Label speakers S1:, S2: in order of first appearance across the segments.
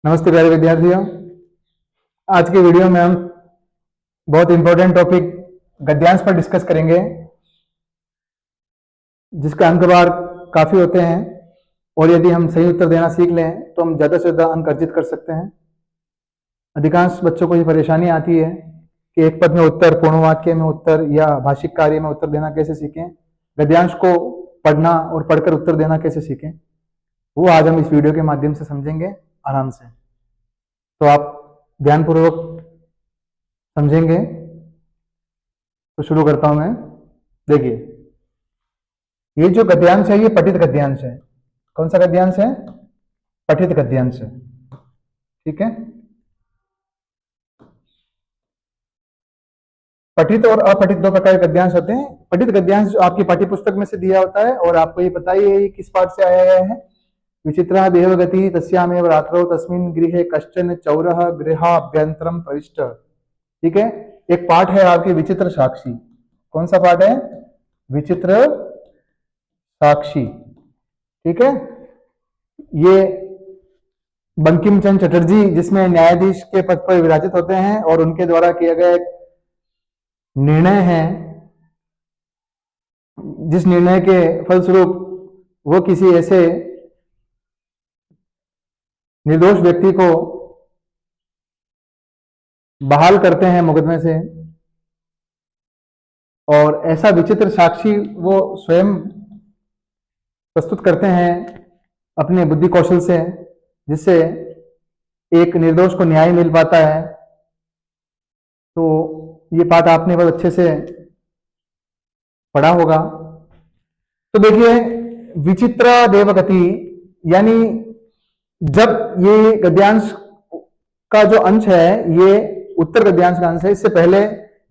S1: नमस्ते प्यारे विद्यार्थियों। आज की वीडियो में हम बहुत इंपॉर्टेंट टॉपिक गद्यांश पर डिस्कस करेंगे, जिसके अंक बार काफ़ी होते हैं और यदि हम सही उत्तर देना सीख लें तो हम ज़्यादा से ज़्यादा अंक अर्जित कर सकते हैं। अधिकांश बच्चों को ये परेशानी आती है कि एक पद में उत्तर, पूर्ण वाक्य में उत्तर या भाषिक कार्य में उत्तर देना कैसे सीखें, गद्यांश को पढ़ना और पढ़कर उत्तर देना कैसे सीखें, वो आज हम इस वीडियो के माध्यम से समझेंगे आराम से। तो आप ध्यानपूर्वक समझेंगे। तो शुरू करता हूं मैं। देखिए, ये जो गद्यांश है ये पठित गद्यांश है। कौन सा गद्यांश है? पठित गद्यांश है। ठीक है। पठित और अपठित दो प्रकार के गद्यांश होते हैं। पठित गद्यांश जो आपकी पाठ्य पुस्तक में से दिया होता है और आपको ये पता ही है किस पाठ से आया गया है। विचित्रा देवगति तस्यामेव रात्रौ तस्मिन् गृहे कश्चन चौरः गृहाभ्यंतरम प्रविष्ट। ठीक है। एक पाठ है आपकी विचित्र साक्षी। कौन सा पाठ है? विचित्र साक्षी। ठीक है। ये बंकिम चंद्र चटर्जी, जिसमें न्यायाधीश के पद पर विराजित होते हैं और उनके द्वारा किया गया एक निर्णय है, जिस निर्णय के फलस्वरूप वो किसी ऐसे निर्दोष व्यक्ति को बहाल करते हैं मुकदमे से, और ऐसा विचित्र साक्षी वो स्वयं प्रस्तुत करते हैं अपने बुद्धि कौशल से, जिससे एक निर्दोष को न्याय मिल पाता है। तो ये पाठ आपने बहुत अच्छे से पढ़ा होगा। तो देखिए, विचित्रा देवगति, यानी जब ये गद्यांश का जो अंश है ये उत्तर गद्यांश का अंश है। इससे पहले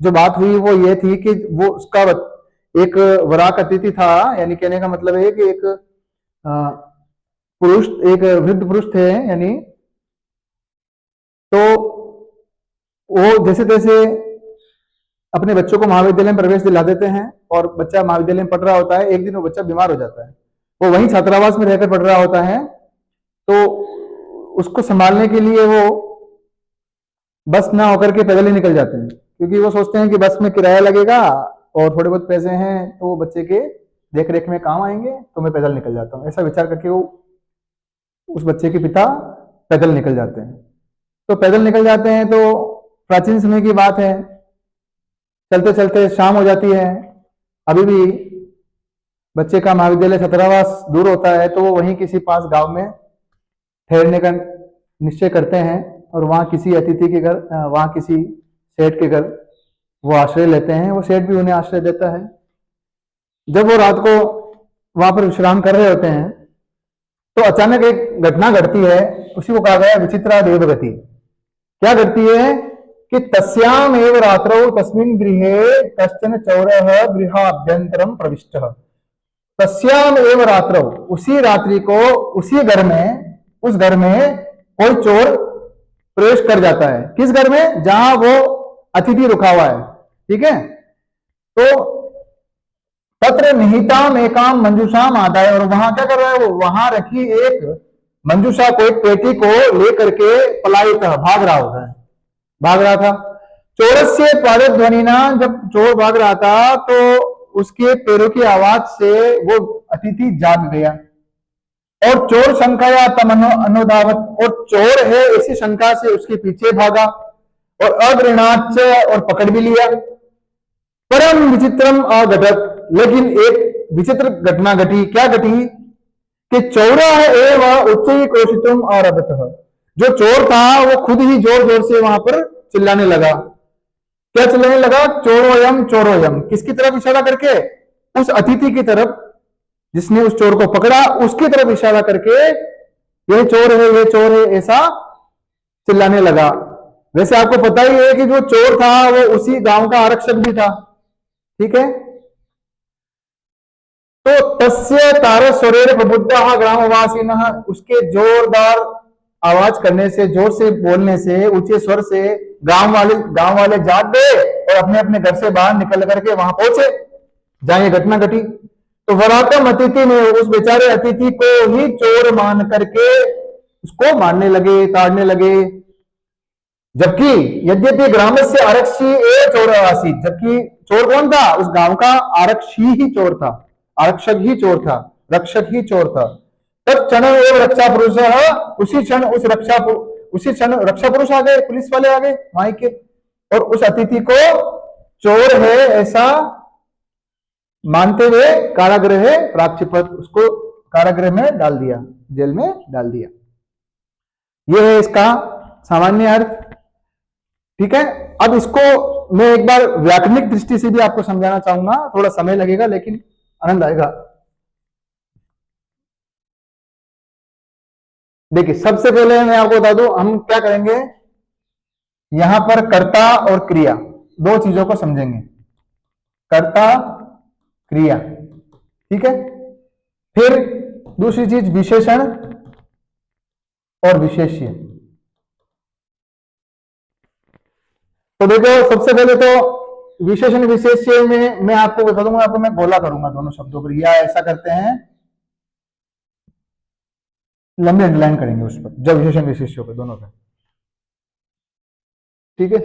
S1: जो बात हुई वो ये थी कि वो उसका एक वराक अतिथि था, यानी कहने का मतलब है कि एक पुरुष, एक वृद्ध पुरुष थे, यानी तो वो जैसे तैसे अपने बच्चों को महाविद्यालय में प्रवेश दिला देते हैं और बच्चा महाविद्यालय में पढ़ रहा होता है। एक दिन वो बच्चा बीमार हो जाता है। वो वहीं छात्रावास में रहकर पढ़ रहा होता है। तो उसको संभालने के लिए वो बस ना होकर के पैदल ही निकल जाते हैं, क्योंकि वो सोचते हैं कि बस में किराया लगेगा और थोड़े बहुत पैसे हैं तो वो बच्चे के देख रेख में काम आएंगे, तो मैं पैदल निकल जाता हूँ। ऐसा विचार करके वो उस बच्चे के पिता पैदल निकल जाते हैं। तो पैदल निकल जाते हैं तो प्राचीन समय की बात है, चलते चलते शाम हो जाती है। अभी भी बच्चे का महाविद्यालय छात्रावास दूर होता है, तो वो वहीं किसी पास गांव में ठहरने का निश्चय करते हैं और वहां किसी अतिथि के घर, वहां किसी सेठ के घर वो आश्रय लेते हैं। वो सेठ भी उन्हें आश्रय देता है। जब वो रात को वहां पर विश्राम कर रहे होते हैं तो अचानक एक घटना घटती है, उसी को कहा गया विचित्रा देवगति। क्या घटती है कि तस्याम एव रात्रौ तस्मिन् गृहे कश्चन चौरः गृहाभ्यंतरम प्रविष्ट। तस्याम एव रात्रौ, उसी रात्रि को उसी घर में, उस घर में कोई चोर प्रवेश कर जाता है। किस घर में? जहां वो अतिथि रुका हुआ है। ठीक है। तो तत्र निहिताम एकाम मंजूषाम आदाय, और वहां क्या कर रहा है वो? वहां रखी एक मंजूषा को, एक पेटी को लेकर के पलायित, भाग रहा होता है, भाग रहा था। चोरस्य पादध्वनि ना, जब चोर भाग रहा था तो उसके पैरों की आवाज से वो अतिथि जाग गया और चोर शंकाया तम अनुधावत, और चोर है इसी शंका से उसके पीछे भागा और अग्रणाच, और पकड़ भी लिया। परम विचित्रम अघटत, लेकिन एक विचित्र घटना घटी। क्या घटी कि चौरः एव उच्चैः आरभत, जो चोर था वो खुद ही जोर जोर से वहां पर चिल्लाने लगा। क्या चिल्लाने लगा? चोरोयम चोरोयम। किसकी तरफ इशारा करके? उस अतिथि की तरफ, जिसने उस चोर को पकड़ा, उसकी तरफ इशारा करके ये चोर है, ये चोर है, ऐसा चिल्लाने लगा। वैसे आपको पता ही है कि जो चोर था वो उसी गांव का आरक्षक भी था। ठीक है। तो तस्य तारस्वरेण प्रबुद्धाः ग्रामवासिनः, उसके जोरदार आवाज करने से, जोर से बोलने से, ऊंचे स्वर से गांव वाले जाग गए और अपने अपने घर से बाहर निकल करके वहां पहुंचे जहां ये घटना घटी। तो वराकम अतिथि ने उस बेचारे अतिथि को ही चोर मान करके उसको मारने लगे, ताड़ने लगे। जबकि यद्यपि ग्रामस्य आरक्षी ए चोर आसीत, जबकि चोर कौन था? उस गांव का आरक्षी ही चोर था, आरक्षक ही चोर था, रक्षक ही चोर था। तब क्षण एवं रक्षा पुरुष, उसी क्षण रक्षा पुरुष आ गए, पुलिस वाले आ गए वहां के, और उस अतिथि को चोर है ऐसा मानते हुए कारागृह प्राक्षिपत, उसको कारागृह में डाल दिया, जेल में डाल दिया। यह है इसका सामान्य अर्थ। ठीक है, अब इसको मैं एक बार व्याकरणिक दृष्टि से भी आपको समझाना चाहूंगा, थोड़ा समय लगेगा लेकिन आनंद आएगा। देखिए, सबसे पहले मैं आपको बता दूं, हम क्या करेंगे, यहां पर कर्ता और क्रिया दो चीजों को समझेंगे, कर्ता क्रिया। ठीक है, फिर दूसरी चीज विशेषण और विशेष्य। तो देखो, सबसे पहले तो विशेषण विशेष्य में मैं आपको बता दूंगा, आपको मैं बोला करूंगा दोनों शब्दों पर, या ऐसा करते हैं लंबे अंडरलाइन करेंगे उस पर, जब विशेषण विशेष्य पे दोनों पे। ठीक है,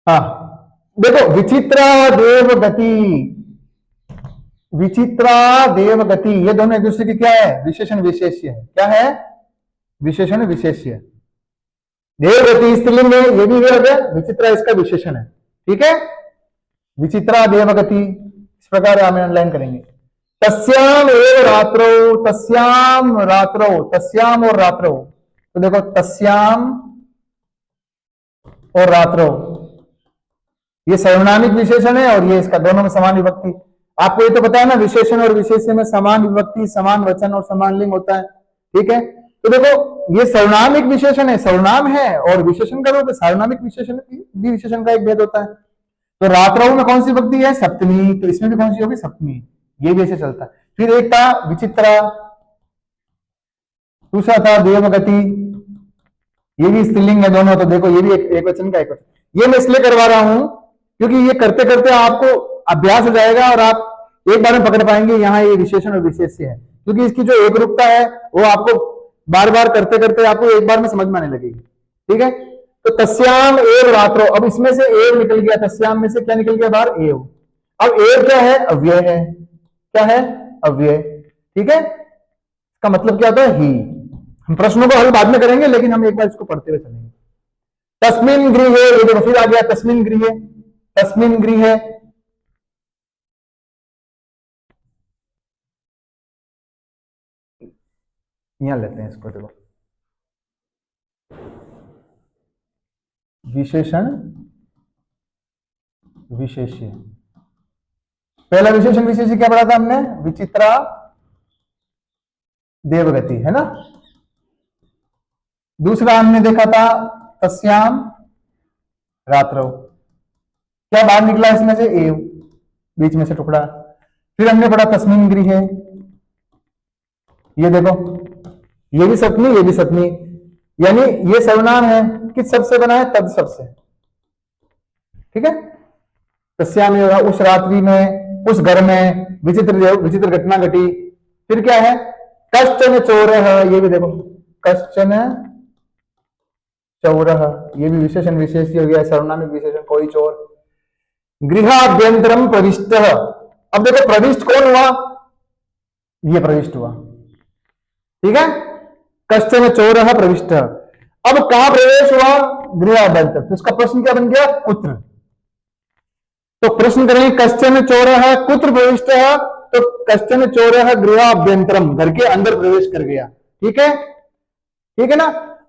S1: हाँ देखो, विचित्रा देव गति, विचित्रा देव गति, ये दोनों एक दूसरे की क्या है? विशेषण विशेष्य है। क्या है? विशेषण विशेष्य। देव गति स्त्रीलिंग में ये भी है, विचित्रा इसका विशेषण है। ठीक है, विचित्रा देव गति, इस प्रकार हम ऑनलाइन करेंगे। तस्याम एव रात्रो, तस्याम रात्रो, तस्याम और रात्रो, तो देखो तस्याम और रात्रो ये सर्वनामिक विशेषण है, और ये इसका दोनों में समान विभक्ति। आपको ये तो पता है ना, विशेषण और विशेष्य में समान विभक्ति, समान वचन और समान लिंग होता है। ठीक है, तो देखो ये सर्वनामिक विशेषण है, सर्वनाम है, और विशेषण का रूप सार्वनामिक विशेषण भी, विशेषण का एक भेद होता है। तो रात्रौ में कौन सी विभक्ति है? सप्तमी, तो इसमें भी कौन सी होगी? सप्तमी। ये भी ऐसे चलता है। फिर एक था विचित्रा, दूसरा था देवगति, ये भी स्त्रीलिंग है दोनों, तो देखो ये भी एक वचन का एक वचन। ये मैं इसलिए करवा रहा हूं क्योंकि ये करते करते आपको अभ्यास हो जाएगा और आप एक बार में पकड़ पाएंगे यहाँ ये विशेषण और विशेष्य है, क्योंकि इसकी जो एक रूपता है वो आपको बार बार करते करते आपको एक बार में समझ में आने लगेगी। ठीक है, तो तस्याम एव रात्रो, अब इसमें से एव निकल गया, तस्याम में से क्या निकल गया बाहर? एव। अब एव क्या है? अव्यय है। क्या है? अव्यय। ठीक है, इसका मतलब क्या होता है? ही। हम प्रश्नों को हल बाद में करेंगे, लेकिन हम एक बार इसको पढ़ते हुए चलेंगे। तस्मिन गृह, ये देखो फिर आ गया तस्मिन गृह, तस्मिन गृह, यहां लेते हैं इसको, देखो विशेषण विशेष्य। पहला विशेषण विशेष्य क्या पढ़ा था हमने? विचित्रा देवगति, है ना। दूसरा हमने देखा था तस्याम रात्रौ, क्या बाहर निकला इसमें से? एव, बीच में से टुकड़ा। फिर हमने पढ़ा तस्मिन गृह, ये देखो ये भी सप्तमी, ये भी सप्तमी, यानी ये सर्वनाम है, किस शब्द से बना है? तद शब्द से। ठीक है, तस्याम एव, उस रात्रि में, उस घर में विचित्र घटना घटी। फिर क्या है? कश्चन चोरः, ये भी देखो कश्चन चौरः, ये भी विशेषण विशेष्य हो गया, सर्वनामिक विशेषण, कोई चोर। गृहाभ्यंतरम प्रविष्ट, अब देखो प्रविष्ट कौन हुआ? ये प्रविष्ट हुआ। ठीक है, कश्चन चोरः प्रविष्ट, अब कहां प्रवेश हुआ? गृहाभ्यंतर। तो इसका प्रश्न क्या बन गया? कुत्र। तो प्रश्न करेंगे कश्चन चोरः कुत्र प्रविष्ट, तो कश्चन चोरः गृहाभ्यंतरम, घर के अंदर प्रवेश कर गया। ठीक है, ठीक है ना।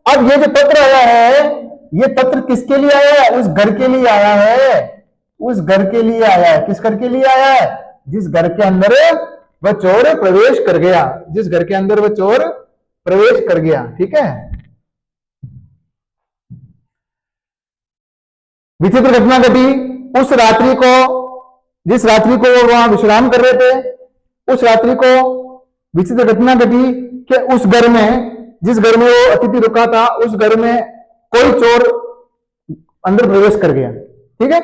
S1: अब ये जो पत्र आया है, ये पत्र किसके लिए आया है? उस घर के लिए आया है, उस घर के लिए आया है। किस घर के लिए आया है? जिस घर के अंदर वह चोर प्रवेश कर गया, जिस घर के अंदर वह चोर प्रवेश कर गया। ठीक है, विचित्र घटना घटी उस रात्रि को, जिस रात्रि को वो वहां विश्राम कर रहे थे, उस रात्रि को विचित्र घटना घटी कि उस घर में, जिस घर में वो अतिथि रुका था, उस घर में कोई चोर अंदर प्रवेश कर गया। ठीक है।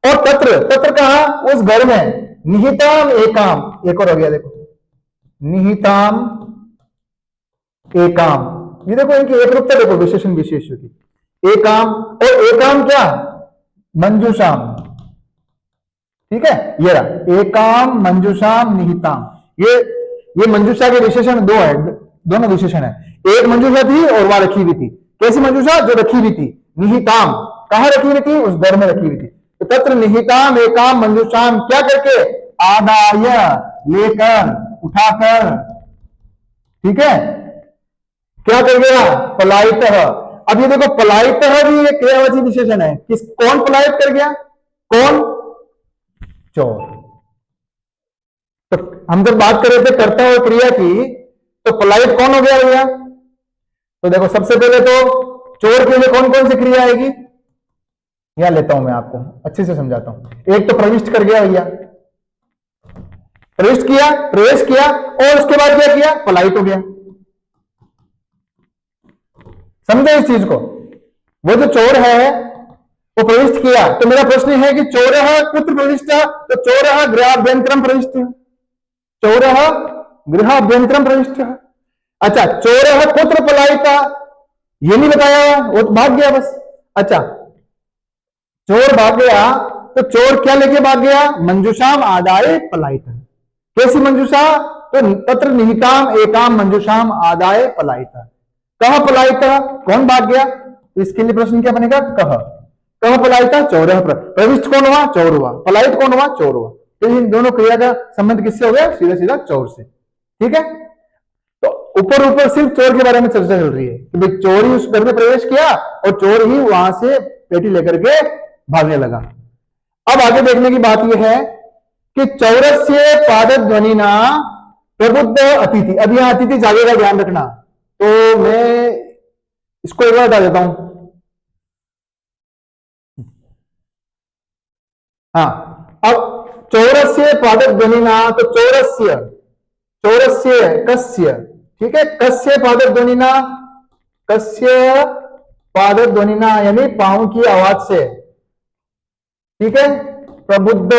S1: और तत्र, तत्र कहा उस घर में, निहिताम एकाम, एक और हो गया देखो, निहिताम एकाम, ये देखो इनकी एक रूपता देखो, विशेषण विशेष्य की, एकाम, और एकाम क्या, मंजूषाम, ठीक है, ये रहा एकाम मंजूषाम निहिताम, ये मंजूषा के विशेषण दो है, दोनों विशेषण है, एक मंजूषा थी और वहां रखी हुई थी, कैसी मंजूषा, जो रखी हुई थी, निहिताम, कहां रखी हुई थी, उस घर में रखी हुई थी, तो तत्र निहिताम एकाम मंजूषाम, क्या करके, आदाय, लेकर, उठाकर, ठीक है, क्या कर गया, पलायित। अब ये देखो पलायित भी एक क्रियावाची विशेषण है, किस, कौन पलायित कर गया, कौन, चोर। तो हम जब बात कर रहे थे कर्ता और क्रिया की, तो पलायित कौन हो गया भैया, तो देखो सबसे पहले तो चोर के लिए कौन कौन सी क्रिया आएगी, यहां लेता हूं मैं आपको अच्छे से समझाता हूं। एक तो प्रविष्ट कर गया भैया, प्रविष्ट किया, प्रवेश किया, और उसके बाद क्या किया, पलायित हो गया, समझे इस चीज को। वो जो चोर है वो प्रविष्ट किया, तो मेरा प्रश्न है कि चोर कुत्र प्रविष्ट, तो चोर गृहाभ्यंतरम प्रविष्ट, चोर गृहाभ्यंतरम प्रविष्ट। अच्छा, चोर कुत्र पलायिता, ये नहीं बताया, वो तो भाग गया बस। अच्छा, चोर भाग गया, तो चोर क्या लेके भाग गया, मंजूषाम आदाय पलायिता, कैसी मंजूषा, तो तत्र निहिताम एकाम मंजूषाम आदाय पलायिता, कह पलायिता, कौन भाग गया, तो इसके लिए प्रश्न क्या बनेगा, कह पलायिता, चोर, प्रविष्ट कौन हुआ, चोर हुआ, पलायित कौन हुआ, चोर हुआ, तो इन दोनों क्रिया का संबंध किससे हो गया, सीधा सीधा चोर से, ठीक है। तो ऊपर ऊपर सिर्फ चोर के बारे में चर्चा चल रही है कि भाई चोर ही उस घर में प्रवेश किया और चोर ही वहां से पेटी लेकर के भागने लगा। अब आगे देखने की बात यह है कि चौरस्य पादध्वनि ना प्रबुद्ध अतिथि, अब यहां अतिथि जागेगा, ध्यान रखना, तो मैं इसको एक बार बता देता हूं। हाँ, अब चौरस्य पादध्वनिना, तो चौरस्य, चौरस्य कस्य, ठीक है, कस्य पादध्वनिना, कस्य पादध्वनिना यानी पांव की आवाज से, ठीक है, प्रबुद्ध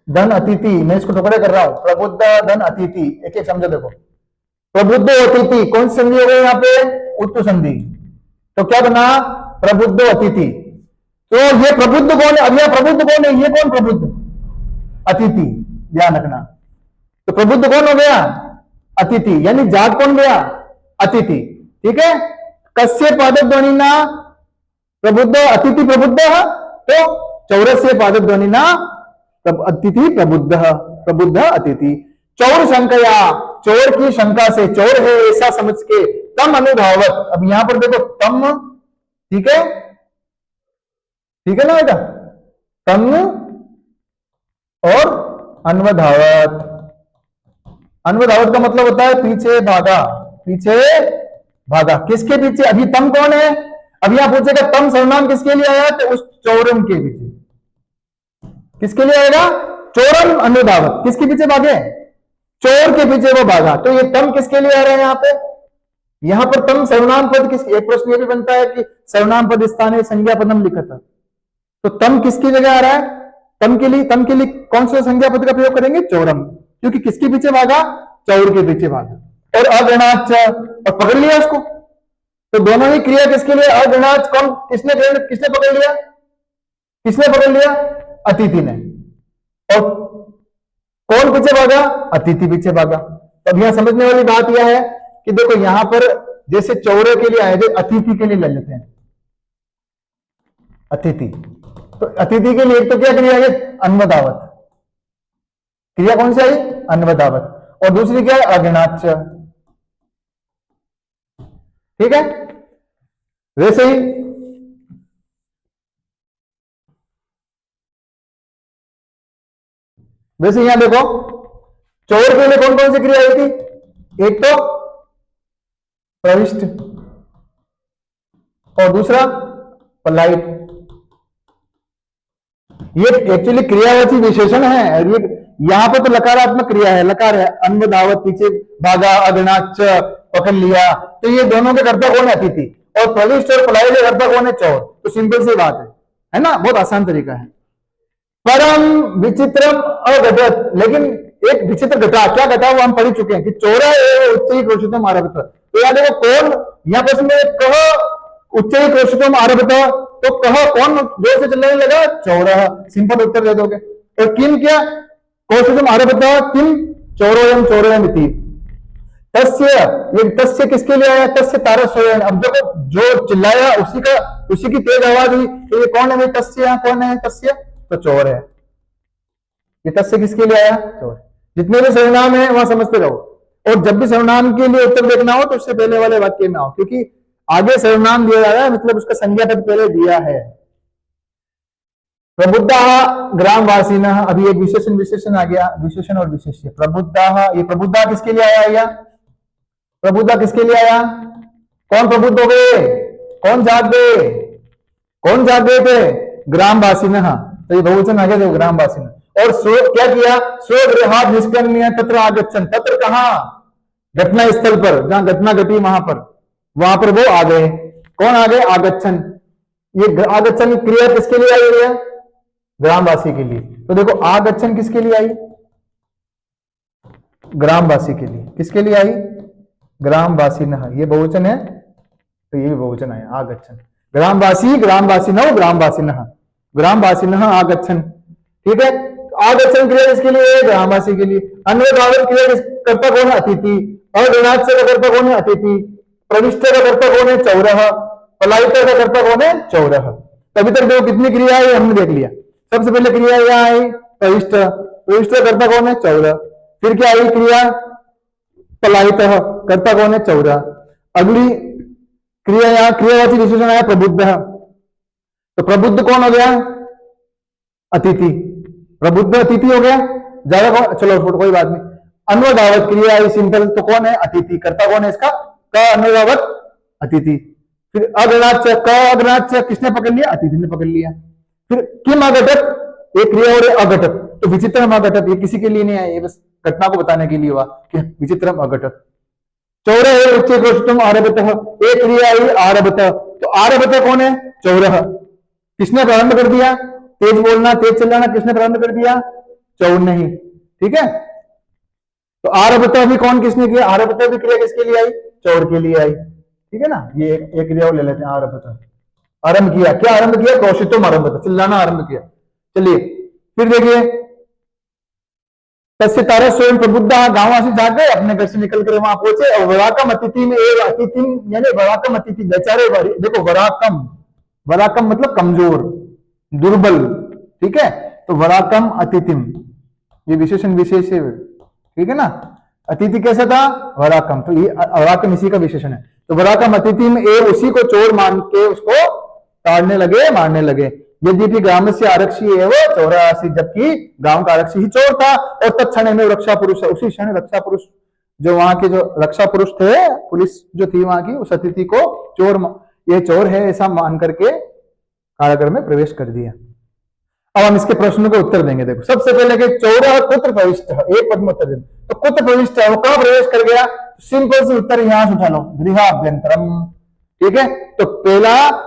S1: धन अतिथि, मैं इसको टुकड़े कर रहा हूं, प्रबुद्ध धन अतिथि, एक एक समझो देखो, प्रबुद्ध अतिथि कौन सी संधि हो गई यहाँ पे, उत्तु संधि, तो क्या बना, प्रबुद्ध अतिथि, तो ये प्रबुद्ध कौन है, अब यह प्रबुद्ध कौन है, ये कौन प्रबुद्ध, अतिथि, ध्यान रखना, तो प्रबुद्ध कौन हो गया, अतिथि, यानी जाग कौन गया, अतिथि, ठीक है, कस्य पादध्वनिना प्रबुद्ध अतिथि प्रबुद्ध, तो चौरस्य पादध्वनिना अतिथि प्रबुद्ध, प्रबुद्ध अतिथि, चौर शंकया, चोर की शंका से, चोर है ऐसा समझ के, तम अनुधावत, अब यहां पर देखो तम, ठीक है, ठीक है ना बेटा, तम और अन्वधावत, अन्वधावत का मतलब होता है पीछे भागा, पीछे भागा, किसके पीछे, अभी तम कौन है, अब यहां पूछेगा तम सर्वनाम किसके लिए आया, तो उस चौरम के पीछे, किसके लिए आएगा, चोरम अनुधावत, किसके पीछे भागे, चोर के पीछे वो भागा, तो ये तम किसके लिए आ रहा है यहाँ पे, यहां पर तम सर्वनाम पद किस, एक प्रश्न ये भी बनता है कि सर्वनाम पद स्थानीय संज्ञा पदम लिखा था, तो तम किसकी जगह आ रहा है, तम के लिए कौन सा संज्ञा पद का प्रयोग करेंगे, चौरम, क्योंकि किसके पीछे भागा, चौर के पीछे भागा, और अगणाच, और पकड़ लिया उसको, तो दोनों ही क्रिया किसके लिए, अगणाच, कौन, किसने पकड़ लिया, किसने पकड़ लिया, अतिथि ने, और कौन पीछे भागा, अतिथि पीछे भागा। तो अब यहां समझने वाली बात यह है कि देखो यहां पर जैसे चौरे के लिए आए थे, अतिथि के लिए ले लेते हैं, अतिथि, तो अतिथि के लिए एक तो क्या क्रिया है, अन्वदावत, क्रिया कौन सी आई, अन्वदावत, और दूसरी क्या है, अगणाच, ठीक है। वैसे ही यहां देखो चौर के लिए कौन कौन सी क्रिया आई थी, एक तो प्रविष्ट और दूसरा पलाइट, ये एक्चुअली क्रियावाची विशेषण है, और ये यहां पर तो लकारात्मक क्रिया है, लकार है, अन्वधावत, पीछे भागा, अगणाच, पकड़ लिया, तो ये दोनों के कर्ता कौन है, अतिथि, और प्रविष्ट और पलायित के कर्ता कौन है, चौर, तो सिंपल सी बात है, है ना, बहुत आसान तरीका है। परम विचित्रम अघटत, लेकिन एक विचित्र घटा, क्या घटा वो हम पढ़ चुके हैं कि चौरा उच्च क्रोशितम आरभत। तो याद देखो कौन, यहाँ प्रश्न में कह उच्च क्रोशितम आरभत, तो कह कौन जोर से चलने लगा, चौरा, सिंपल उत्तर दे दोगे। और किम क्या, क्रोशितम आरभत किम चौरोयम चौरोयम इति। तस्य, ये तस्य किसके लिए आया, तस्य तारस्वयं। अब देखो जो चिल्लाया उसी की तेज आवाज हुई, तो ये कौन है भाई, तस्य, यहाँ कौन है तस्य, तो चोर है। ये तस्य किसके लिए आया, चोर। जितने भी सर्वनाम है वहां समझते रहो, और जब भी सर्वनाम के लिए उत्तर देखना हो तो उससे पहले वाले वाक्य में आओ, क्योंकि आगे सर्वनाम दिया जा रहा है, मतलब उसका संज्ञा पद पहले दिया है। प्रबुद्धा ग्रामवासीन, अभी एक विशेषण विशेषण आ गया, विशेषण और विशेष्य। प्रबुद्धा, ये प्रबुद्धा किसके लिए आया, या प्रबुद्धा किसके लिए आया, कौन प्रबुद्ध हो गए, कौन जाग गए, कौन जाग गए थे, ग्रामवासीन। तो ये बहुवचन आ गया देखो, ग्रामवासीन। और क्या किया, स्वगृहात् निष्क्रम्य तत्र आगच्छन्, तत्र कहा, घटना स्थल पर, जहां घटना घटी वहां पर वो आ गए। कौन आ गए, आगच्छन्। ये आगच्छन् क्रिया किसके लिए आई है, ग्रामवासी के लिए। तो देखो आगच्छन् किसके लिए आई, ग्रामवासी के लिए। किसके लिए आई, ग्रामवासी न, ये बहुवचन है तो ये भी बहुवचन आया, आगच्छन्। ग्रामवासी, ग्रामवासी न, ग्रामवासी न, ग्रामवासी न आगच्छन्। ठीक है, आगच्छन् क्रिया किसके लिए, ग्रामवासी के लिए। अन्वयभावन क्रिया कर्ता कौन है, अतिथि। अगणात् से कर्ता कौन है, अतिथि। प्रविष्ट का कर्ता कौन है, चौरः। पलायित का कर्ता कौन है, चौरः। अभी तक देखो कितनी क्रिया है हमने देख लिया। सबसे पहले क्रिया यहां आई प्रविष्ट, प्रविष्ट का कर्ता कौन है, चौरः। फिर क्या आई क्रिया, पलायित, कर्ता कौन है, चौरः। अगली क्रिया, यहां क्रियावाची विशेषण आया प्रबुद्ध, तो प्रबुद्ध कौन हो गया, अतिथि। प्रबुद्ध अतिथि हो गया, ज्यादा चलो कोई बात नहीं। अन्वदावत क्रिया आई सिंपल, तो कौन है, अतिथि। कर्ता कौन है इसका, क अन्वदावत अतिथि। फिर अगणाच्य, क अगणाच्य किसने पकड़ लिया, अतिथि ने पकड़ लिया। फिर किम अघटत, एक क्रिया और अघटत, तो विचित्रम अघटत, ये किसी के लिए नहीं है, ये बस घटना को बताने के लिए हुआ कि विचित्रम अघटत। चौरह है उच्च क्रोशितम आरभत, एक क्रिया आई आरभत, तो आरभत कौन है, चौरह। किसने प्रारंभ कर दिया, तेज बोलना तेज चलाना किसने प्रारंभ कर दिया, चौर ने ही। ठीक है, तो आरभत भी कौन किसने किया, आरभत भी क्रिया किसके लिए आई, चौर के लिए आई। ठीक है ना, ये एक क्रिया ले लेते हैं, आरभत आरंभ किया, क्या आरंभ किया, क्रोशितम आरंभ, चिल्लाना आरंभ किया। चलिए फिर देखिए, तस्य तारा स्वयं प्रबुद्ध, गांववासी जाग गए, अपने घर से निकल कर वहां पहुंचे। और वराकम अतिथि में एक अतिथि, यानी वराकम अतिथि बेचारे, देखो वराकम, वराकम मतलब कमजोर, दुर्बल। ठीक है, तो वराकम अतिथिम, ये विशेषण विशेष है। ठीक है ना, अतिथि कैसा था, वराकम, तो ये वराकम इसी का विशेषण है। तो वराकम अतिथि में उसी को चोर मान के उसको ताड़ने लगे, मारने लगे। यद्यपि ग्राम से आरक्षी है वो चौरासी, जबकि गांव का आरक्षी ही चोर था। और तत्क्षण में रक्षा पुरुष, उसी क्षण रक्षा पुरुष, जो वहां के जो रक्षा पुरुष थे, पुलिस जो थी वहां की, उस अतिथि को चोर, ये चोर है ऐसा मान करके कारागृह में प्रवेश कर दिया। अब हम इसके प्रश्नों के उत्तर देंगे। देखो सबसे पहले कि चौरह कुत्र प्रविष्ट, एक पद में उत्तर दें, तो कुत्र प्रविष्ट है, वो कहां प्रवेश कर गया, सिंपल से उत्तर यहां से उठा लो, गृहाभ्यंतरम। ठीक है, तो पहला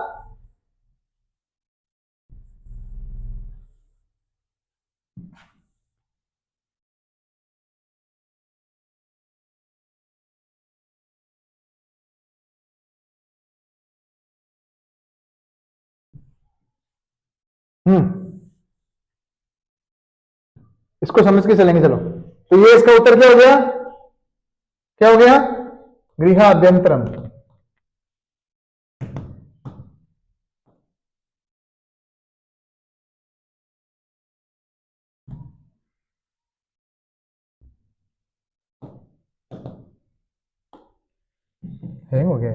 S1: इसको समझ के चलेंगे। चलो, तो ये इसका उत्तर क्या हो गया, क्या हो गया, गृहाभ्यंतरम। हैंग हो गया।